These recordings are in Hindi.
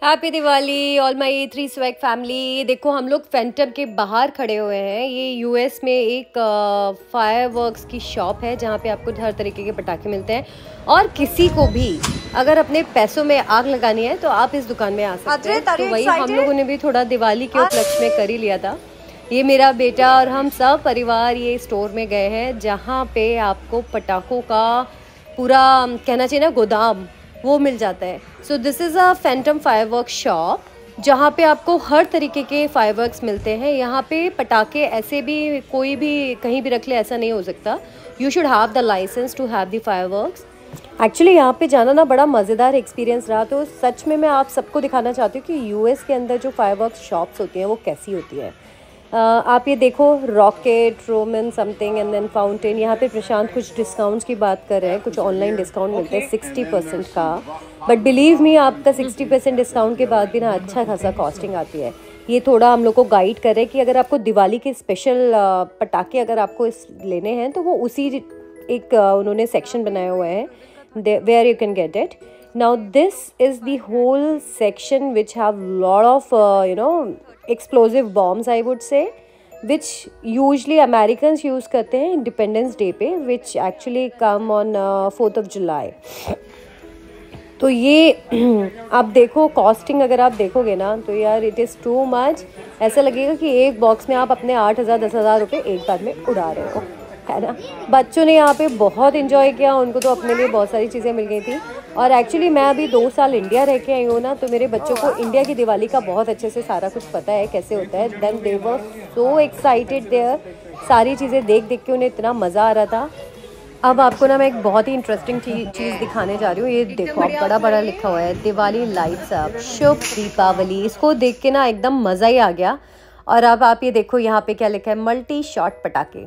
Happy Diwali all my three swag family. देखो हम लोग फैंटम के बाहर खड़े हुए हैं। ये यूएस में एक फायरवर्क्स की शॉप है जहाँ पे आपको हर तरीके के पटाखे मिलते हैं और किसी को भी अगर अपने पैसों में आग लगानी है तो आप इस दुकान में आ सकते हैं। तो वही हम लोगों ने भी थोड़ा दिवाली के उपलक्ष्य में कर ही लिया था। ये मेरा बेटा और हम सब परिवार ये स्टोर में गए हैं जहाँ पे आपको पटाखों का पूरा कहना चाहिए ना गोदाम वो मिल जाता है। So this is a Phantom firework shop जहाँ पे आपको हर तरीके के फायरवर्क्स मिलते हैं। यहाँ पे पटाखे ऐसे भी कोई भी कहीं भी रख ले ऐसा नहीं हो सकता। You should have the licence to have the fireworks. Actually यहाँ पे जाना ना बड़ा मज़ेदार एक्सपीरियंस रहा। तो सच में मैं आप सबको दिखाना चाहती हूँ कि यूएस के अंदर जो फायरवर्क्स शॉप्स होती हैं वो कैसी होती है। आप ये देखो rocket roman something and then fountain. यहाँ पे प्रशांत कुछ डिस्काउंट्स की बात कर रहे हैं, कुछ ऑनलाइन डिस्काउंट मिलते हैं 60% का। बट बिलीव मी आपका 60% डिस्काउंट के बाद भी ना अच्छा खासा कॉस्टिंग आती है। ये थोड़ा हम लोग को गाइड कर रहे हैं कि अगर आपको दिवाली के स्पेशल पटाखे अगर आपको लेने हैं तो वो उसी एक उन्होंने सेक्शन बनाया हुआ है where you can get it. Now this is the whole section which have lot of explosive bombs I would say, which usually Americans use करते हैं Independence Day पे, which actually come on 4th of July। तो ये आप देखो कॉस्टिंग अगर आप देखोगे ना तो यार इट इज़ टू मच। ऐसा लगेगा कि एक बॉक्स में आप अपने 8,000 10,000 रुपये एक बार में उड़ा रहे हो, है ना। बच्चों ने यहाँ पे बहुत इन्जॉय किया, उनको तो अपने लिए बहुत सारी चीज़ें मिल गई थी। और एक्चुअली मैं अभी 2 साल इंडिया रह के आई हूँ ना, तो मेरे बच्चों को इंडिया की दिवाली का बहुत अच्छे से सारा कुछ पता है कैसे होता है। Then they were so excited there, सारी चीज़ें देख देख के उन्हें इतना मज़ा आ रहा था। अब आपको ना मैं एक बहुत ही इंटरेस्टिंग चीज़ दिखाने जा रही हूँ। ये देखो आप बड़ा बड़ा लिखा हुआ है दिवाली लाइट्स अप शुभ दीपावली। इसको देख के ना एकदम मज़ा ही आ गया। और अब आप ये देखो यहाँ पे क्या लिखा है, मल्टी शॉट पटाखे।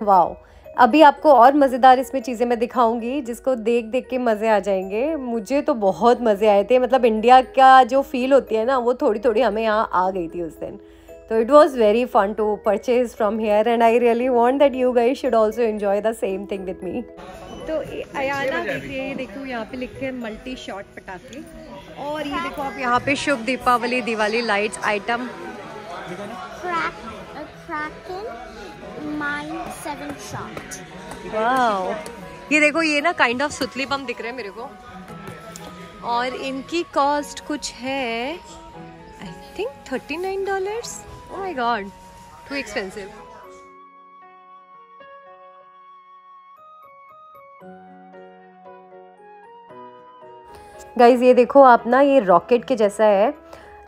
वाओ, अभी आपको और मज़ेदार इसमें चीज़ें मैं दिखाऊंगी जिसको देख देख के मज़े आ जाएंगे। मुझे तो बहुत मज़े आए थे, मतलब इंडिया का जो फील होती है ना वो थोड़ी थोड़ी हमें यहाँ आ गई थी उस दिन। तो it was very fun to purchase from here and I really want that you guys should also enjoy the same thing with me. तो अयाना देखिए, ये देखो यहाँ पे लिखे हैं मल्टी शॉट पटाखे। और ये देखो आप यहाँ पे शुभ Deepavali Diwali lights item Mine 7 shot। Wow, ये देखो ये ना काइंड ऑफ सुतली बम दिख रहे हैं मेरे को। और इनकी कॉस्ट कुछ है I think $39। Oh my God, too expensive. Guys ये देखो आप ना, ये रॉकेट के जैसा है,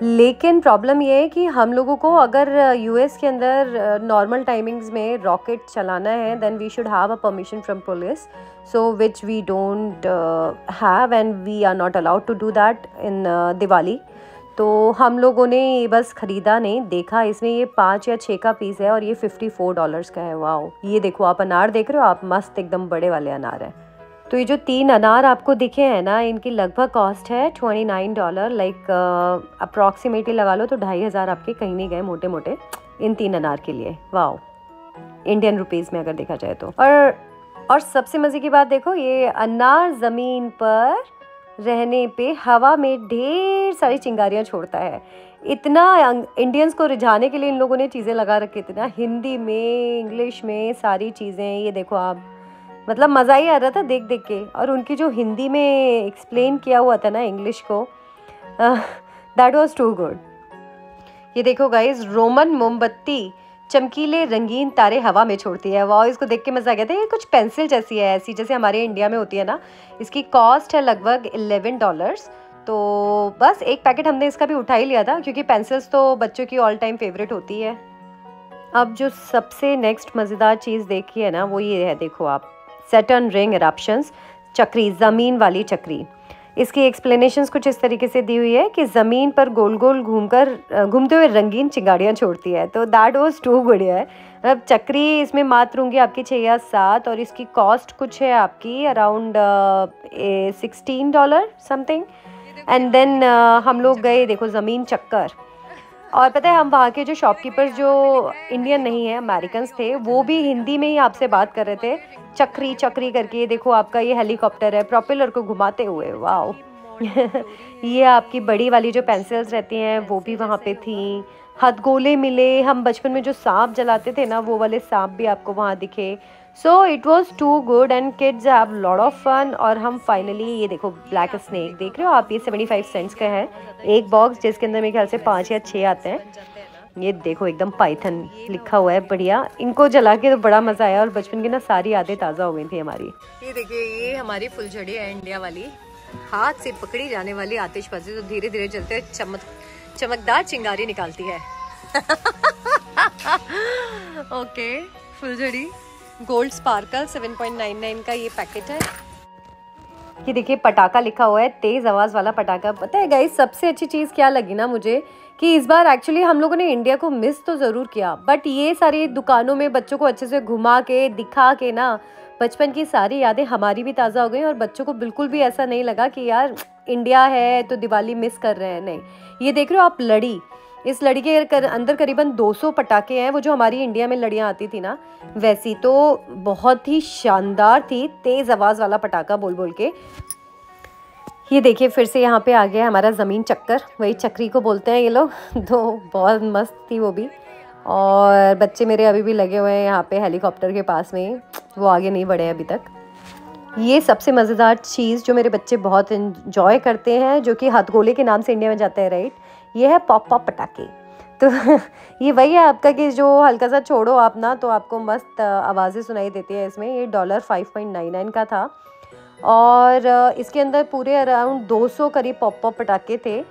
लेकिन प्रॉब्लम ये है कि हम लोगों को अगर यूएस के अंदर नॉर्मल टाइमिंग्स में रॉकेट चलाना है then we should have a permission from police, so which we don't have and we are not allowed to do that in Diwali. तो हम लोगों ने ये बस ख़रीदा नहीं, देखा। इसमें ये 5 या 6 का पीस है और ये $54 का है। वाओ, ये देखो आप अनार देख रहे हो आप, मस्त एकदम बड़े वाले अनार है। तो ये जो 3 अनार आपको दिखे हैं ना, इनकी लगभग कॉस्ट है $29। लाइक अप्रॉक्सीमेटली लगा लो तो 2,500 आपके कहीं नहीं गए मोटे मोटे इन 3 अनार के लिए। वाओ, इंडियन रुपीज़ में अगर देखा जाए तो। और सबसे मज़े की बात देखो, ये अनार ज़मीन पर रहने पे हवा में ढेर सारी चिंगारियाँ छोड़ता है। इतना इंडियंस को रिझाने के लिए इन लोगों ने चीज़ें लगा रखी थी ना, हिंदी में इंग्लिश में सारी चीज़ें। ये देखो आप, मतलब मज़ा ही आ रहा था देख देख के। और उनकी जो हिंदी में एक्सप्लेन किया हुआ था ना इंग्लिश को, दैट वाज टू गुड। ये देखो गाइस, रोमन मोमबत्ती चमकीले रंगीन तारे हवा में छोड़ती है। वाह, इसको देख के मज़ा आ गया था। ये कुछ पेंसिल जैसी है, ऐसी जैसे हमारे इंडिया में होती है ना। इसकी कॉस्ट है लगभग $11। तो बस एक पैकेट हमने इसका भी उठा ही लिया था क्योंकि पेंसिल्स तो बच्चों की ऑल टाइम फेवरेट होती है। अब जो सबसे नेक्स्ट मज़ेदार चीज़ देखी है ना वो ये है, देखो आप, सैटर्न रिंग इरप्शंस चक्री, ज़मीन वाली चक्री। इसकी एक्सप्लेनेशंस कुछ इस तरीके से दी हुई है कि ज़मीन पर गोल गोल घूमते हुए रंगीन चिंगारियाँ छोड़ती है। तो दैट वाज टू गुड है। अब चक्री इसमें मात्र होंगी आपकी 6 या 7 और इसकी कॉस्ट कुछ है आपकी अराउंड $16 समथिंग। एंड देन हम लोग गए, देखो ज़मीन चक्कर। और पता है हम वहाँ के जो शॉपकीपर्स जो इंडियन नहीं है अमेरिकन्स थे, वो भी हिंदी में ही आपसे बात कर रहे थे, चक्री चक्री करके। देखो आपका ये हेलीकॉप्टर है प्रोपेलर को घुमाते हुए। वाओ, ये आपकी बड़ी वाली जो पेंसिल्स रहती हैं वो भी वहाँ पे थी। हथगोले मिले, हम बचपन में जो सांप जलाते थे ना वो वाले सांप भी आपको वहाँ दिखे। So it was too good and kids have lot of fun. और हम फाइनली ये देखो ब्लैक स्नेक देख रहे हो आप, ये 75 सेंट्स का है एक बॉक्स, जिसके अंदर मेरे ख्याल से 5 या 6 आते हैं। ये देखो एकदम पाइथन लिखा हुआ है, बढ़िया। इनको जला के तो बड़ा मज़ा आया और बचपन की ना सारी यादें ताज़ा हो गई थी हमारी। ये देखिए ये हमारी फुलझड़ी है इंडिया वाली, हाथ से पकड़ी जाने वाली आतिशबाजी तो धीरे धीरे चलते हुए चमकदार चिंगारी निकालती है। ओके, फुलझड़ी गोल्ड स्पार्कल 7.99 का ये पैकेट है। ये देखिए पटाखा लिखा हुआ है, तेज आवाज वाला पटाखा। पता है गाइस सबसे अच्छी चीज़ क्या लगी ना मुझे, कि इस बार एक्चुअली हम लोगों ने इंडिया को मिस तो ज़रूर किया, बट ये सारी दुकानों में बच्चों को अच्छे से घुमा के दिखा के ना बचपन की सारी यादें हमारी भी ताज़ा हो गई और बच्चों को बिल्कुल भी ऐसा नहीं लगा कि यार इंडिया है तो दिवाली मिस कर रहे हैं। नहीं, ये देख रहे हो आप लड़ी, इस लड़ी के अंदर करीबन 200 पटाखे हैं, वो जो हमारी इंडिया में लड़ियाँ आती थी ना वैसी। तो बहुत ही शानदार थी, तेज़ आवाज़ वाला पटाखा बोल बोल के। ये देखिए फिर से यहाँ पे आ गया हमारा ज़मीन चक्कर, वही चक्री को बोलते हैं ये लोग। तो बहुत मस्त थी वो भी। और बच्चे मेरे अभी भी लगे हुए हैं यहाँ पे हेलीकॉप्टर के पास में, वो आगे नहीं बढ़े अभी तक। ये सबसे मज़ेदार चीज़ जो मेरे बच्चे बहुत इन्जॉय करते हैं, जो कि हथगोले के नाम से इंडिया में जाता है, राइट, ये है पॉप पॉप पटाखे। तो ये वही है आपका कि जो हल्का सा छोड़ो आप ना तो आपको मस्त आवाज़ें सुनाई देती है इसमें। ये $5.99 का था और इसके अंदर पूरे अराउंड 200 करीब पॉप पॉप पटाखे थे।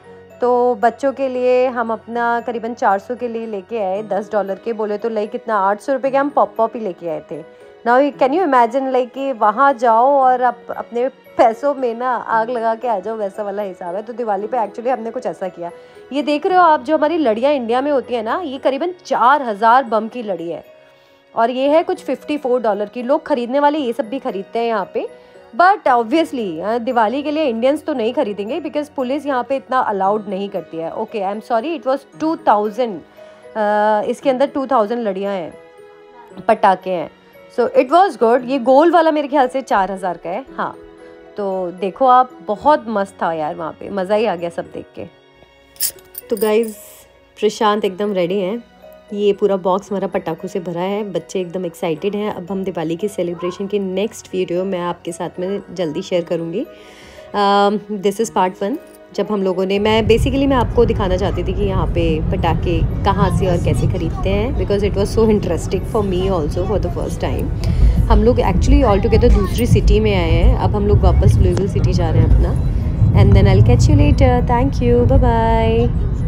तो बच्चों के लिए हम अपना करीबन 400 के लिए लेके आए, $10 के बोले तो लाइक कितना 800 रुपये के हम पॉप पॉप ही लेके आए थे। Now can you imagine like कि वहाँ जाओ और आप अपने पैसों में ना आग लगा के आ जाओ, वैसा वाला हिसाब है। तो दिवाली पे एक्चुअली हमने कुछ ऐसा किया। ये देख रहे हो आप जो हमारी लड़ियाँ इंडिया में होती है ना, ये करीबन 4000 बम की लड़ी है और ये है कुछ $54 की। लोग खरीदने वाले ये सब भी खरीदते हैं यहाँ पे, बट ऑब्वियसली दिवाली के लिए इंडियंस तो नहीं खरीदेंगे बिकॉज पुलिस यहाँ पे इतना अलाउड नहीं करती है। Okay, I am sorry, it was 2000। इसके अंदर 2000 लड़ियाँ हैं, पटाखे हैं। So it was good. ये गोल वाला मेरे ख्याल से 4000 का है। हाँ, तो देखो आप, बहुत मस्त था यार, वहाँ पे मज़ा ही आ गया सब देख के। तो गाइज प्रशांत एकदम रेडी हैं, ये पूरा बॉक्स हमारा पटाखों से भरा है, बच्चे एकदम एक्साइटेड हैं। अब हम दिवाली की सेलिब्रेशन की नेक्स्ट वीडियो मैं आपके साथ में जल्दी शेयर करूँगी। दिस इज़ पार्ट 1, जब हम लोगों ने, मैं बेसिकली मैं आपको दिखाना चाहती थी कि यहाँ पे पटाखे कहाँ से और कैसे ख़रीदते हैं, because it was so interesting for me also for the first time. हम लोग एक्चुअली ऑल टुगेदर दूसरी सिटी में आए हैं, अब हम लोग वापस लुइविल सिटी जा रहे हैं अपना। And then I will catch you later. Thank you, bye bye.